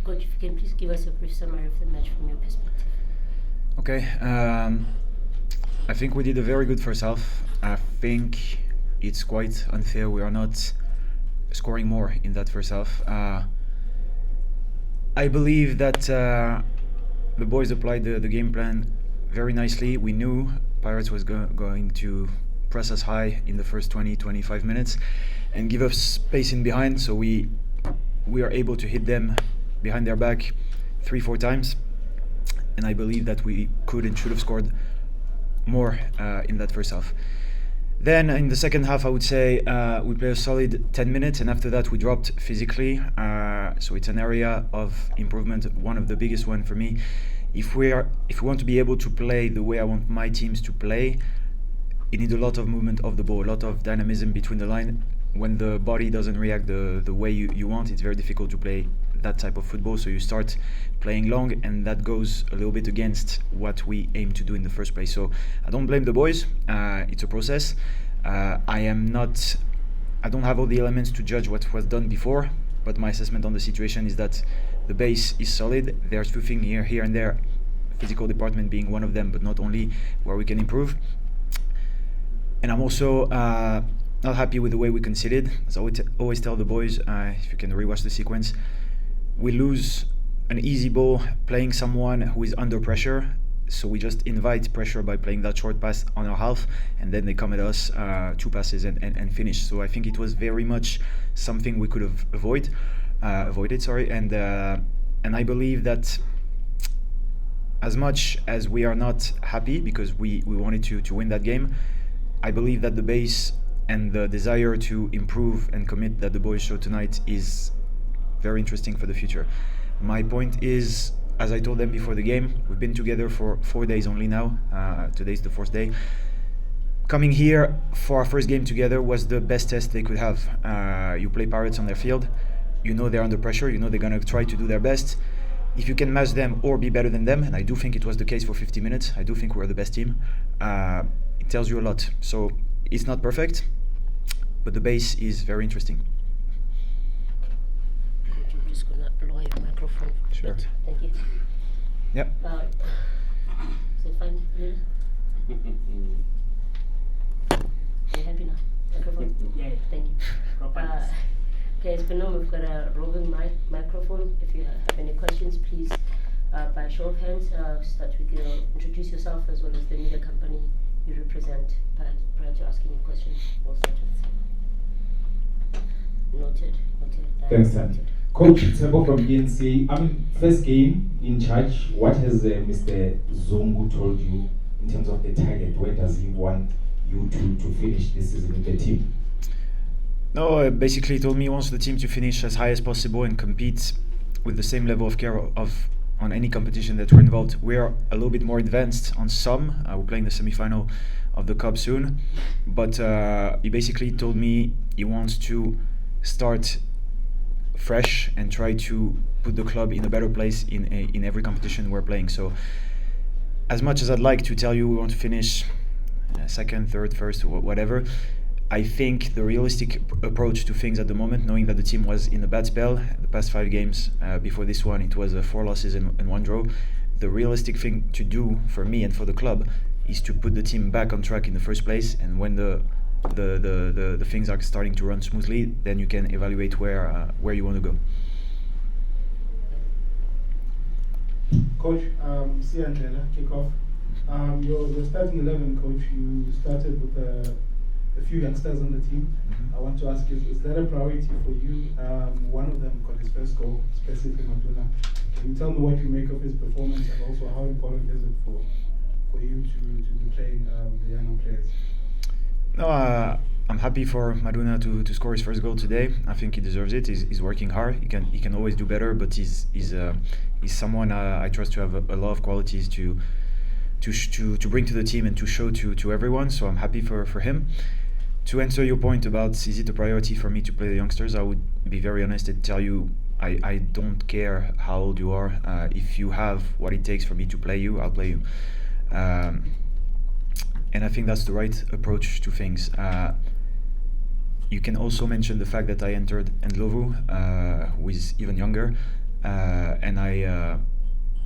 Coach, if you can please give us a brief summary of the match from your perspective. Okay, I think we did a very good first half. I think it's quite unfair we are not scoring more in that first half. I believe that the boys applied the game plan very nicely. We knew Pirates was going to press us high in the first 20-25 minutes and give us space in behind, so we are able to hit them behind their back 3-4 times, and I believe that we could and should have scored more in that first half. Then in the second half, I would say we played a solid 10 minutes, and after that we dropped physically, so it's an area of improvement, one of the biggest one for me. If we want to be able to play the way I want my teams to play, it needs a lot of movement of the ball, a lot of dynamism between the line. When the body doesn't react the way you want, it's very difficult to play that type of football, so you start playing long, and that goes a little bit against what we aim to do in the first place. So I don't blame the boys, it's a process. I don't have all the elements to judge what was done before, but my assessment on the situation is that the base is solid. There's few things here and there, physical department being one of them, but not only, where we can improve. And I'm also not happy with the way we conceded. As I always tell the boys, if you can rewatch the sequence, we lose an easy ball playing someone who is under pressure, so we just invite pressure by playing that short pass on our half, and then they come at us 2 passes and finish. So I think it was very much something we could have avoided. And I believe that as much as we are not happy because we wanted to win that game, I believe that the base and the desire to improve and commit that the boys show tonight is very interesting for the future. My point is, as I told them before the game, we've been together for 4 days only now. Today's the 4th day. Coming here for our first game together was the best test they could have. You play Pirates on their field, you know they're under pressure, you know they're going to try to do their best. If you can match them or be better than them, and I do think it was the case for 50 minutes, I do think we're the best team, it tells you a lot. So it's not perfect, but the base is very interesting. I'm just going to lower your microphone. Sure. Thank you. Yep. Is it fine? Are you happy now? Microphone? Yeah. Thank you. Okay, it's been known we've got a roving microphone. If you have any questions, please, by show of hands, start with you. Introduce yourself as well as the media company you represent prior to asking a question. We'll start with. Noted. Thanks, Sandy. Coach Tembo from ENC. First game in charge, what has Mr. Zungu told you in terms of the target? Where does he want you to finish this season with the team? No, basically he told me he wants the team to finish as high as possible and compete with the same level of care on any competition that we're involved. We're a little bit more advanced on some. We're playing the semi-final of the Cup soon, but he basically told me he wants to start fresh and try to put the club in a better place in every competition we're playing. So as much as I'd like to tell you we want to finish second, third, first, whatever, I think the realistic approach to things at the moment, knowing that the team was in a bad spell, the past 5 games before this one, it was 4 losses and 1 draw. The realistic thing to do for me and for the club is to put the team back on track in the first place, and when the things are starting to run smoothly, then you can evaluate where you want to go. Coach, Sandile, kickoff. Your starting 11, coach, you started with a few youngsters on the team. Mm-hmm. I want to ask, is that a priority for you? One of them got his first goal, specifically Maduna. Can you tell me what you make of his performance, and also how important is it for you to be playing the younger players? No, I'm happy for Maduna to score his first goal today. I think he deserves it. He's working hard. He can always do better, but he's someone I trust to have a lot of qualities to bring to the team and to show to everyone. So I'm happy for him. To answer your point about is it a priority for me to play the youngsters, I would be very honest and tell you I don't care how old you are. If you have what it takes for me to play you, I'll play you. And I think that's the right approach to things. You can also mention the fact that I entered Ndlovu, who is even younger. and I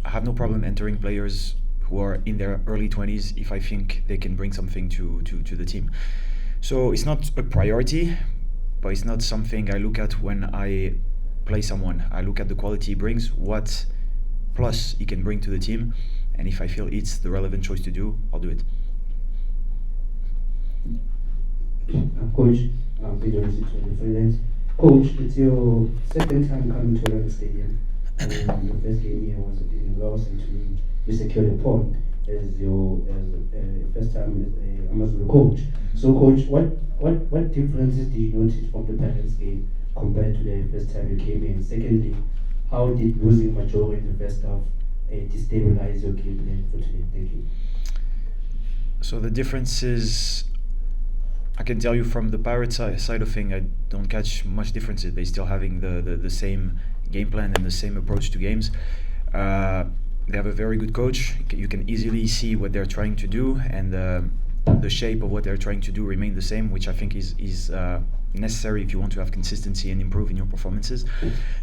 have no problem entering players who are in their early 20s if I think they can bring something to the team. So it's not a priority, but it's not something I look at when I play someone. I look at the quality he brings, what plus he can bring to the team, and if I feel it's the relevant choice to do, I'll do it. Coach, Peter City Freelance. Coach, it's your second time coming to the stadium. The first game here was in loss, and to me, you secured a point as your first time as a AmaZulu coach. So, coach, what differences did you notice from the Pirates game compared to the first time you came in? Secondly, how did losing Major in the first half destabilize your game plan for today? Thank you. So the difference is, I can tell you from the Pirates side of thing, I don't catch much differences. They still having the same game plan and the same approach to games. They have a very good coach. You can easily see what they're trying to do, and the shape of what they're trying to do remain the same, which I think is necessary if you want to have consistency and improve in your performances.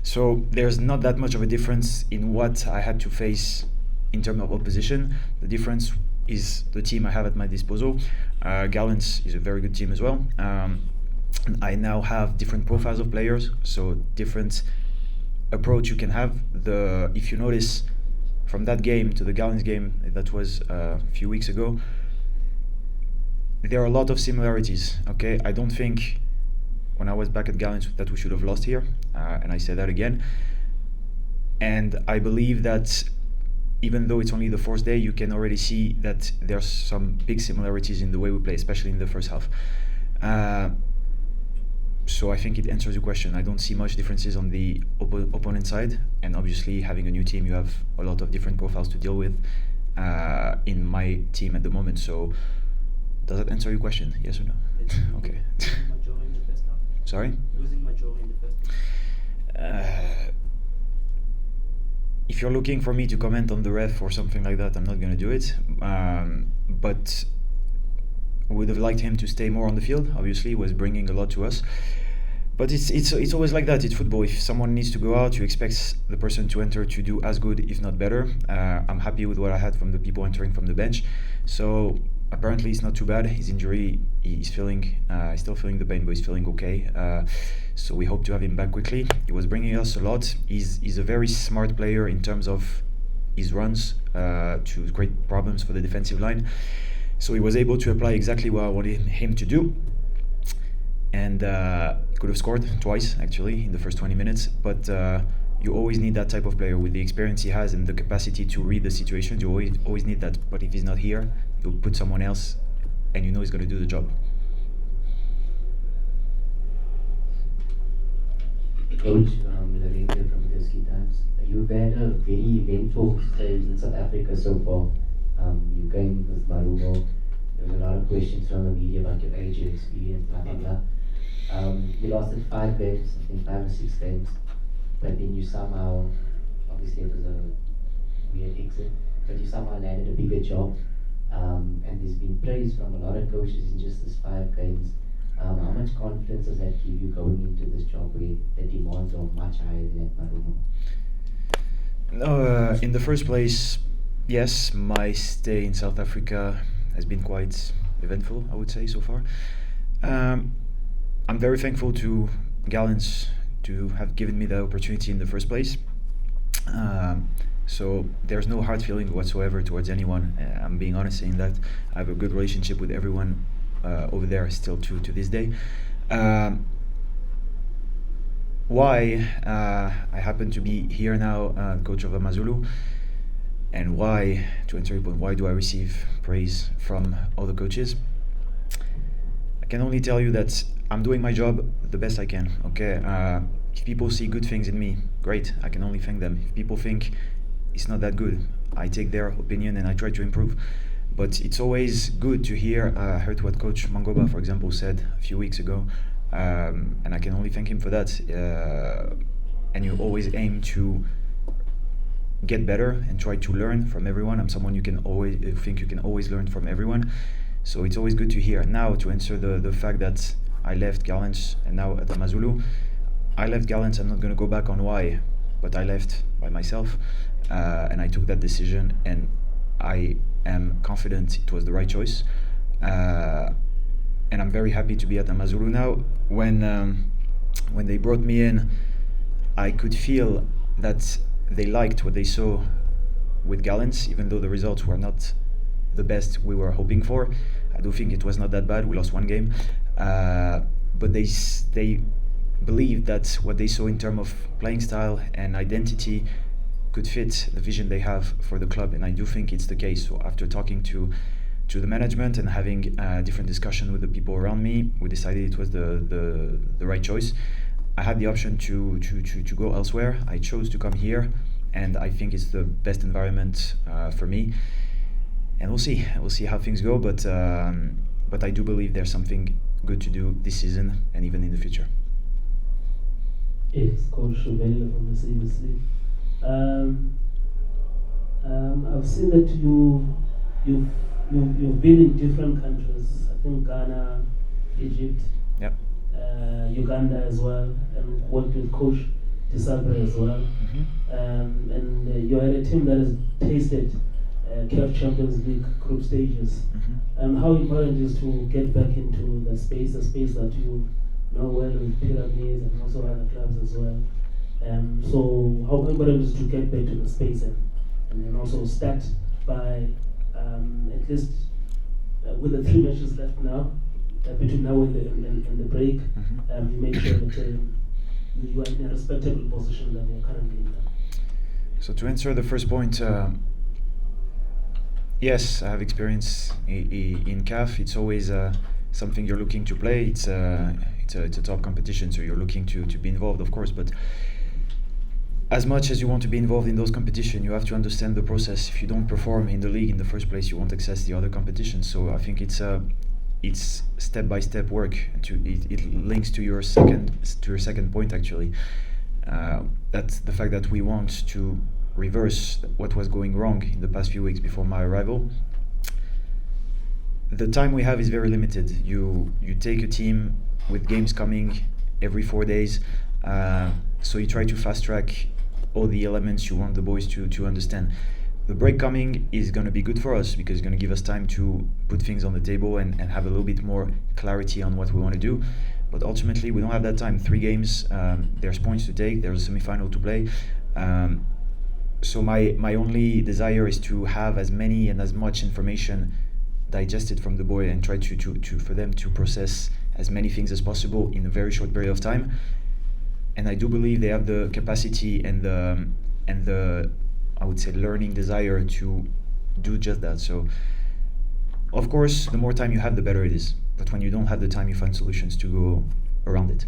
So there's not that much of a difference in what I had to face in terms of opposition. The difference is the team I have at my disposal. Gallants is a very good team as well. I now have different profiles of players, so different approach you can have. If you notice, from that game to the Gallants game that was a few weeks ago, there are a lot of similarities. Okay, I don't think when I was back at Gallants that we should have lost here, and I say that again. And I believe that even though it's only the fourth day, you can already see that there's some big similarities in the way we play, especially in the first half. So I think it answers your question. I don't see much differences on the opponent side, and obviously having a new team, you have a lot of different profiles to deal with in my team at the moment. So does that answer your question? Yes or no? Okay. Sorry? Losing Major in the first half. If you're looking for me to comment on the ref or something like that, I'm not going to do it. But would have liked him to stay more on the field. Obviously, he was bringing a lot to us. But it's always like that. It's football. If someone needs to go out, you expect the person to enter to do as good, if not better. I'm happy with what I had from the people entering from the bench. So apparently, it's not too bad. His injury, he's still feeling the pain, but he's feeling okay. So we hope to have him back quickly. He was bringing us a lot. He's a very smart player in terms of his runs to create problems for the defensive line. So he was able to apply exactly what I wanted him to do. And could have scored twice, actually, in the first 20 minutes. But you always need that type of player with the experience he has and the capacity to read the situations. You always need that. But if he's not here, you'll put someone else, and you know he's going to do the job. Coach, Lorraine here from Gusky Times. You've had a very eventful stage in South Africa so far. You came with Marumo. There was a lot of questions from the media about your age, your experience, blah, blah, blah. You lasted 5 games, I think 5 or 6 games. But then you somehow, obviously it was a weird exit, but you somehow landed a bigger job. And there's been praise from a lot of coaches in just these 5 games. How much confidence does that give you going into this job where the demands are much higher than at Marumo? In the first place, yes, my stay in South Africa has been quite eventful, I would say, so far. I'm very thankful to Gallants to have given me the opportunity in the first place. So there's no hard feeling whatsoever towards anyone. I'm being honest saying that. I have a good relationship with everyone over there still to this day. Why I happen to be here now, coach of AmaZulu, and why, to answer your point, why do I receive praise from other coaches? I can only tell you that I'm doing my job the best I can, okay? If people see good things in me, great, I can only thank them. If people think it's not that good, I take their opinion and I try to improve. But it's always good to hear, I heard what Coach Mangoba, for example, said a few weeks ago, and I can only thank him for that. And you always aim to get better and try to learn from everyone. I'm someone you can always learn from everyone. So it's always good to hear. Now, to answer the fact that I left Gallants and now at AmaZulu, I left Gallants, I'm not going to go back on why. but I left by myself, and I took that decision, and I am confident it was the right choice. And I'm very happy to be at AmaZulu now. When they brought me in, I could feel that they liked what they saw with Gallants, even though the results were not the best we were hoping for. I do think it was not that bad. We lost one game, but they believed that what they saw in terms of playing style and identity could fit the vision they have for the club, and I do think it's the case. So after talking to the management and having a different discussion with the people around me, we decided it was the right choice. I had the option to go elsewhere. I chose to come here, and I think it's the best environment for me. And we'll see how things go. But I do believe there's something good to do this season and even in the future. Yes, Coach Romain from the Preseason. I've seen that you've been in different countries. I think Ghana, Egypt, Yep. Uganda as well, and worked with Coach Preseason as well. Mm-hmm. And you're at a team that has tasted CAF Champions League group stages. Mm-hmm. How important is to get back into the space that you know well with Pyramids and also other clubs as well. So how important is to get back to the space and then also start by at least with the 3 matches left now, between now and the break, Mm-hmm. you make sure that you are in a respectable position that you're currently in now. So to answer the first point, yes, I have experience in CAF. It's always something you're looking to play. It's a top competition, so you're looking to be involved, of course. But as much as you want to be involved in those competitions, you have to understand the process. If you don't perform in the league in the first place, you won't access the other competitions. So I think it's step-by-step work. It links to your second point actually. That's the fact that we want to reverse what was going wrong in the past few weeks before my arrival. The time we have is very limited. You take a team with games coming every 4 days, so you try to fast track all the elements you want the boys to understand. The break coming is going to be good for us because it's going to give us time to put things on the table and have a little bit more clarity on what we want to do. But ultimately, we don't have that time. 3 games, there's points to take, there's a semi-final to play. So my only desire is to have as many and as much information digested from the boy and try to for them to process as many things as possible in a very short period of time. And I do believe they have the capacity and the I would say learning desire to do just that. So of course, the more time you have, the better it is. But when you don't have the time, you find solutions to go around it.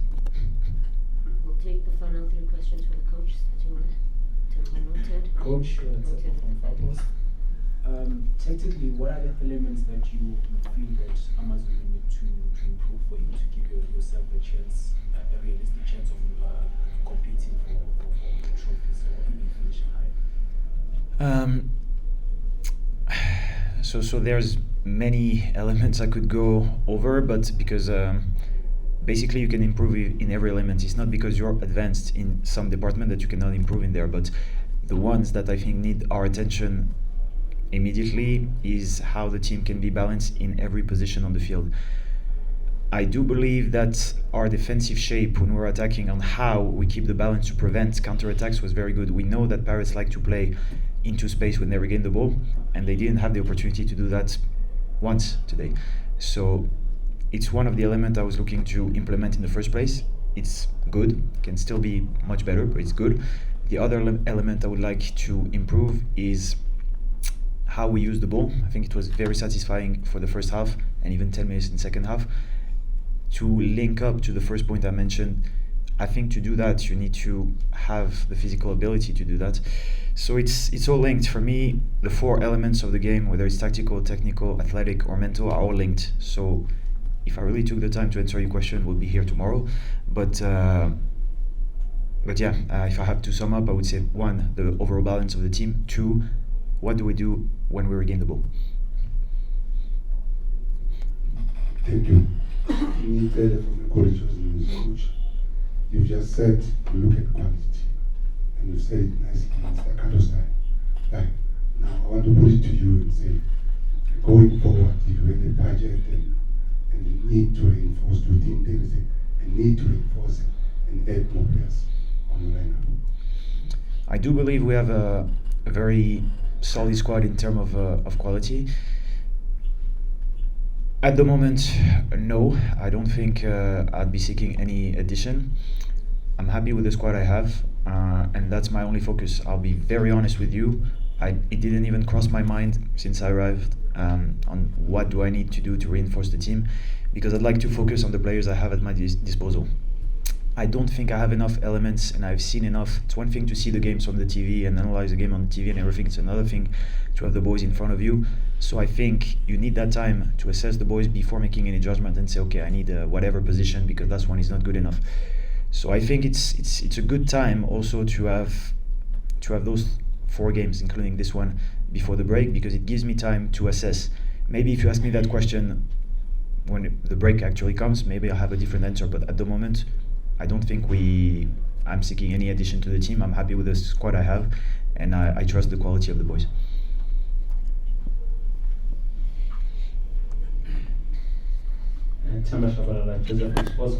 We'll take the final 3 questions for the coach, starting with noted. Coach, Noted. from Fabulous. Tactically, what are the elements that you feel that AmaZulu need to improve for you to give yourself a chance, a realistic chance of competing for the trophies or even finishing high? So there's many elements I could go over, but because basically you can improve in every element. It's not because you're advanced in some department that you cannot improve in there, but the ones that I think need our attention immediately is how the team can be balanced in every position on the field. I do believe that our defensive shape when we're attacking on how we keep the balance to prevent counterattacks was very good. We know that Pirates like to play into space when they regain the ball, and they didn't have the opportunity to do that once today. So it's one of the elements I was looking to implement in the first place. It's good, can still be much better, but it's good. The other element I would like to improve is how we use the ball. I think it was very satisfying for the first half and even 10 minutes in the second half. To link up to the first point I mentioned, I think to do that you need to have the physical ability to do that. So it's all linked. For me, the 4 elements of the game, whether it's tactical, technical, athletic or mental, are all linked. So if I really took the time to answer your question, we'll be here tomorrow. But yeah, if I have to sum up, I would say 1, the overall balance of the team. 2, what do we do when we regain the ball? Thank you. You from the coach. You've just said look at quality, and you said said it nicely, Mr. Katosta. Like, now I want to put it to you and say, going forward, if you have the budget and the need to reinforce, do you think there is a need to reinforce and add more players on the lineup? I do believe we have a very solid squad in terms of quality. At the moment, no, I don't think I'd be seeking any addition. I'm happy with the squad I have, and that's my only focus. I'll be very honest with you. It didn't even cross my mind since I arrived on what do I need to do to reinforce the team, because I'd like to focus on the players I have at my disposal. I don't think I have enough elements, and I've seen enough. It's one thing to see the games on the TV and analyze the game on the TV and everything. It's another thing to have the boys in front of you. So I think you need that time to assess the boys before making any judgment and say, okay, I need whatever position because that one is not good enough. So I think it's a good time also to have those 4 games, including this one, before the break, because it gives me time to assess. Maybe if you ask me that question when the break actually comes, maybe I'll have a different answer. But at the moment, I don't think I'm seeking any addition to the team. I'm happy with the squad I have, and I trust the quality of the boys.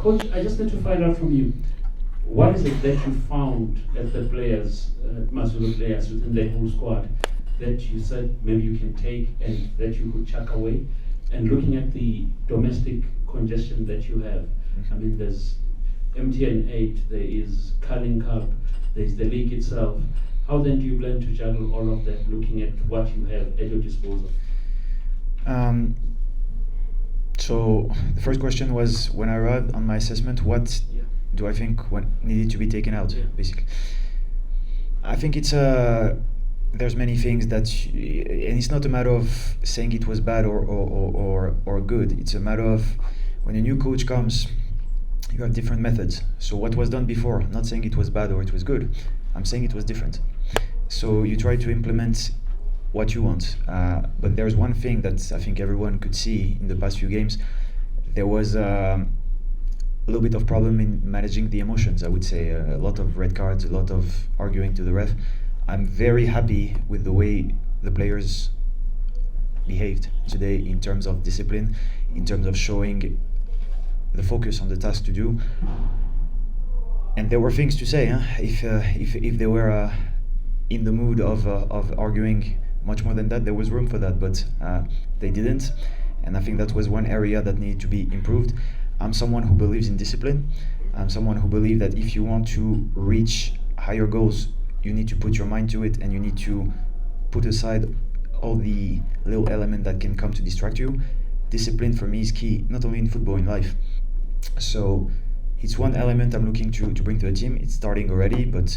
Coach, I just need to find out from you, what is it that you found at the players, AmaZulu players within the whole squad, that you said maybe you can take and that you could chuck away? And looking at the domestic congestion that you have, I mean, there's MTN 8, there is Carling Cup, there's the league itself. How then do you plan to juggle all of that, looking at what you have at your disposal? So the first question was, when I arrived on my assessment, what do I think what needed to be taken out, basically? I think there's many things that, and it's not a matter of saying it was bad or good. It's a matter of when a new coach comes, you have different methods. So what was done before, I'm not saying it was bad or it was good, I'm saying it was different. So you try to implement what you want. But there's one thing that I think everyone could see in the past few games. There was a little bit of problem in managing the emotions, I would say. A lot of red cards, a lot of arguing to the ref. I'm very happy with the way the players behaved today in terms of discipline, in terms of showing the focus on the task to do. And there were things to say. If they were in the mood of arguing much more than that, there was room for that, but they didn't. And I think that was one area that needed to be improved. I'm someone who believes in discipline. I'm someone who believes that if you want to reach higher goals, you need to put your mind to it, and you need to put aside all the little elements that can come to distract you. Discipline for me is key, not only in football, in life. So it's one element I'm looking to bring to the team. It's starting already, but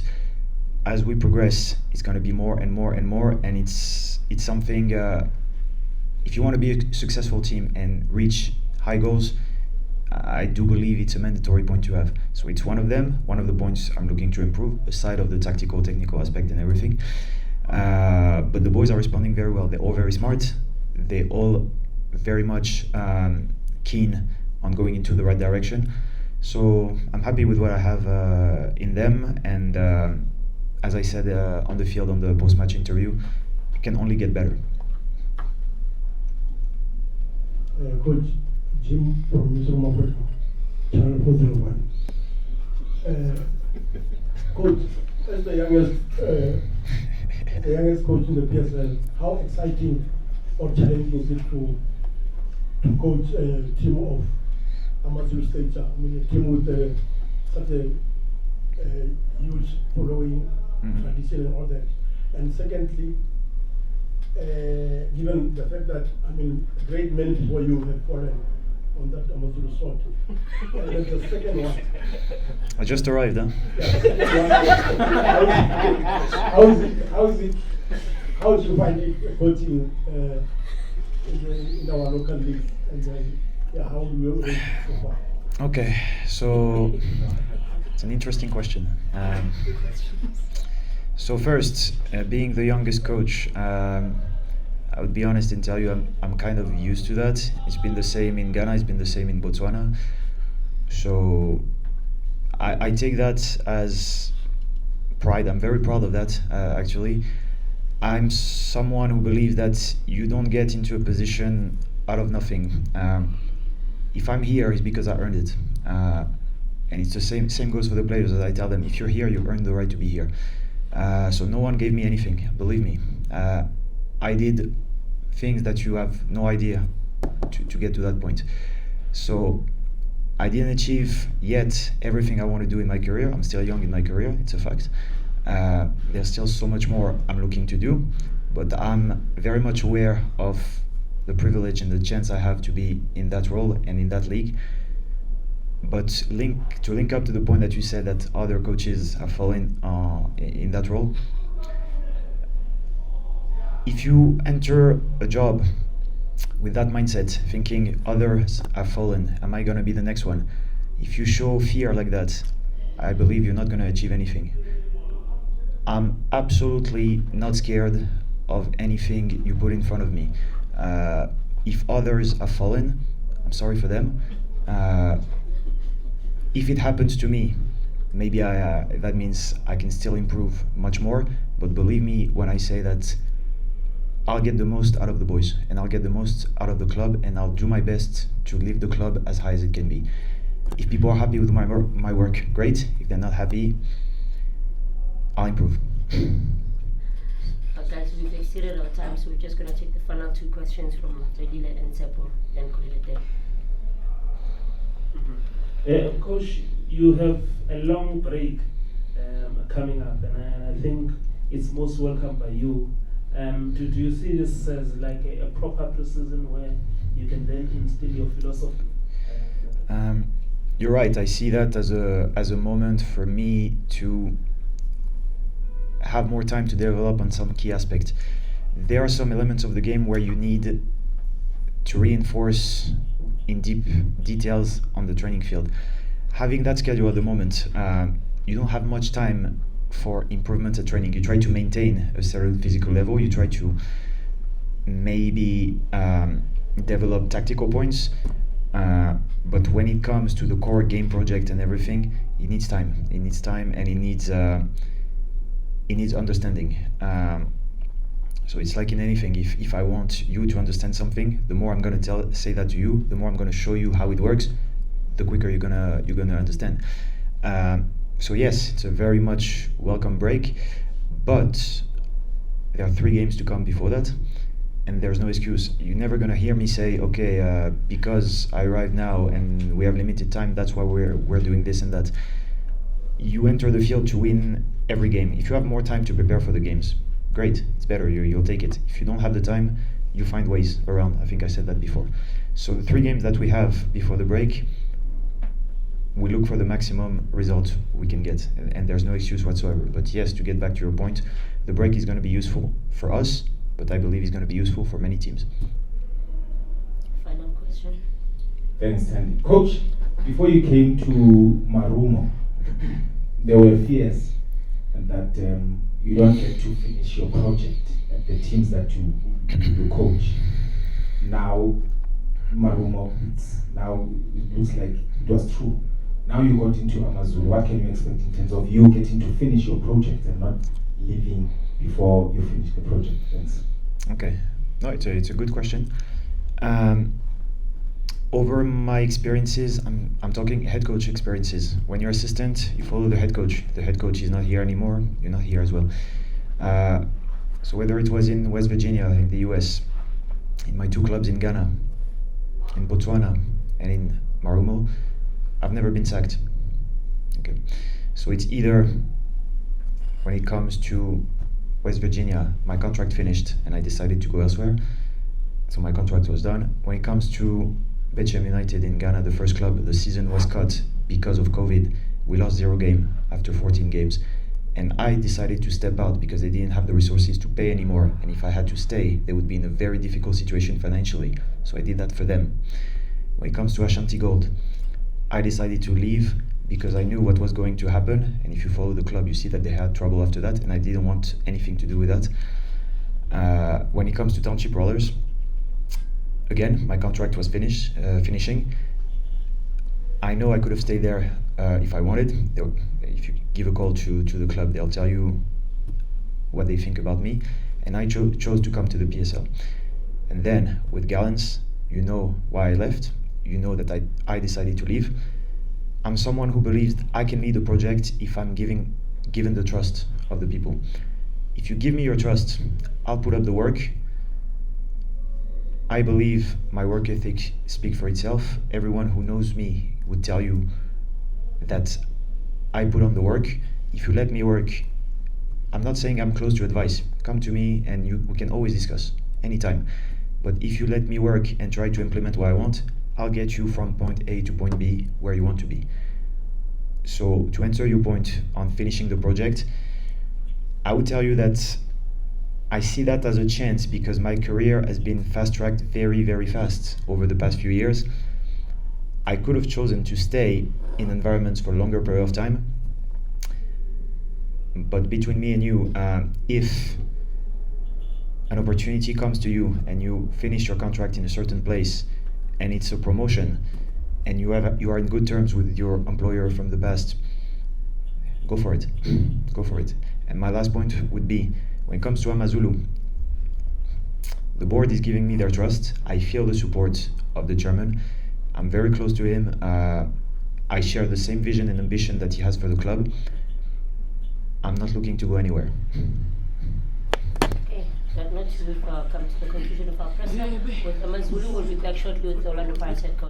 as we progress, it's going to be more and more and more, and it's something, if you want to be a successful team and reach high goals, I do believe it's a mandatory point to have. So it's one of the points I'm looking to improve, aside of the tactical, technical aspect and everything. But the boys are responding very well. They're all very smart. They're all very much keen on going into the right direction. So I'm happy with what I have in them, and as I said on the field on the post-match interview, it can only get better. Coach Jim from Newsroom Africa, Channel 401. Coach, as the youngest coach in the PSL, how exciting or challenging is it to coach a team of AmaZulu stature? I mean, a team with such a huge following, tradition and all that. And secondly, given the fact that, I mean, great men before you have fallen on that AmaZulu sword. And then the second one. I just arrived, huh? How do you find it coaching in our local league? And then, how do you rate so far? Okay, so it's an interesting question. So first, being the youngest coach, I would be honest and tell you I'm kind of used to that. It's been the same in Ghana, it's been the same in Botswana. So I take that as pride pride. I'm very proud of that, actually. I'm someone who believes that you don't get into a position out of nothing. If I'm here, it's because I earned it. And it's the same goes for the players. As I tell them, if you're here, you earned the right to be here. So no one gave me anything, believe me. I did things that you have no idea to get to that point. So I didn't achieve yet everything I want to do in my career. I'm still young in my career, it's a fact. There's still so much more I'm looking to do, but I'm very much aware of the privilege and the chance I have to be in that role and in that league. But to link up to the point that you said that other coaches have fallen in that role, if you enter a job with that mindset, thinking others have fallen, am I going to be the next one? If you show fear like that, I believe you're not going to achieve anything. I'm absolutely not scared of anything you put in front of me. If others have fallen, I'm sorry for them. If it happens to me, maybe that means I can still improve much more. But believe me when I say that I'll get the most out of the boys, and I'll get the most out of the club, and I'll do my best to lift the club as high as it can be. If people are happy with my work, great. If they're not happy, I'll improve. Guys, we've exceeded our time, so we're just going to take the final two questions from Sandile and Seppo, then call it there. Coach, you have a long break coming up, and I think it's most welcome by you. Do you see this as like a proper preseason where you can then instill your philosophy? You're right. I see that as a moment for me to have more time to develop on some key aspects. There are some elements of the game where you need to reinforce in deep details on the training field. Having that schedule at the moment, you don't have much time for improvement at training. You try to maintain a certain physical level. You try to maybe develop tactical points, but when it comes to the core game project and everything, it needs time. It needs time, and it needs understanding. So it's like in anything. If I want you to understand something, the more I'm gonna say that to you, the more I'm gonna show you how it works, the quicker you're gonna understand. So yes, it's a very much welcome break, but there are 3 games to come before that, and there's no excuse. You're never gonna hear me say, okay, because I arrived now and we have limited time, that's why we're doing this and that. You enter the field to win every game. If you have more time to prepare for the games, great, it's better, you'll take it. If you don't have the time, you find ways around. I think I said that before. So the 3 games that we have before the break, we look for the maximum result we can get, and there's no excuse whatsoever. But yes, to get back to your point, the break is going to be useful for us, but I believe it's going to be useful for many teams. Final question. Thanks, Sandy. Coach, before you came to Marumo, there were fears that you don't get to finish your project at the teams that you coach. Now, Marumo, now it looks like it was true. Now you got into AmaZulu. What can you expect in terms of you getting to finish your project and not leaving before you finish the project? Thanks. Okay. No, it's a good question. Over my experiences, I'm talking head coach experiences. When you're assistant, you follow the head coach. The head coach is not here anymore. You're not here as well. So whether it was in West Virginia, in the US, in my 2 clubs in Ghana, in Botswana, and in Marumo, I've never been sacked. Okay, so it's either when it comes to West Virginia, my contract finished and I decided to go elsewhere, so my contract was done. When it comes to Bechem United in Ghana, the first club, the season was cut because of COVID. We lost 0 game after 14 games, and I decided to step out because they didn't have the resources to pay anymore, and if I had to stay, they would be in a very difficult situation financially, so I did that for them. When it comes to Ashanti Gold, I decided to leave because I knew what was going to happen, and if you follow the club, you see that they had trouble after that, and I didn't want anything to do with that. When it comes to Township Rollers, again, my contract was finishing. I know I could have stayed there if I wanted. give a call to the club. They'll tell you what they think about me, and I chose to come to the PSL. And then with Gallants, you know why I left. You know that I decided to leave. I'm someone who believes I can lead a project if I'm given the trust of the people. If you give me your trust, I'll put up the work. I believe my work ethic speaks for itself. Everyone who knows me would tell you that I put on the work. If you let me work, I'm not saying I'm close to advice. Come to me and we can always discuss, anytime. But if you let me work and try to implement what I want, I'll get you from point A to point B where you want to be. So to answer your point on finishing the project, I would tell you that I see that as a chance because my career has been fast-tracked very, very fast over the past few years. I could have chosen to stay in environments for a longer period of time. But between me and you, if an opportunity comes to you and you finish your contract in a certain place and it's a promotion and you are in good terms with your employer from the past, go for it. Go for it. And my last point would be, when it comes to AmaZulu, the board is giving me their trust. I feel the support of the chairman. I'm very close to him. I share the same vision and ambition that he has for the club. I'm not looking to go anywhere. Okay, that note, we've come to the conclusion of our press. With AmaZulu, we'll be back shortly with the Orlando Pirates head coach.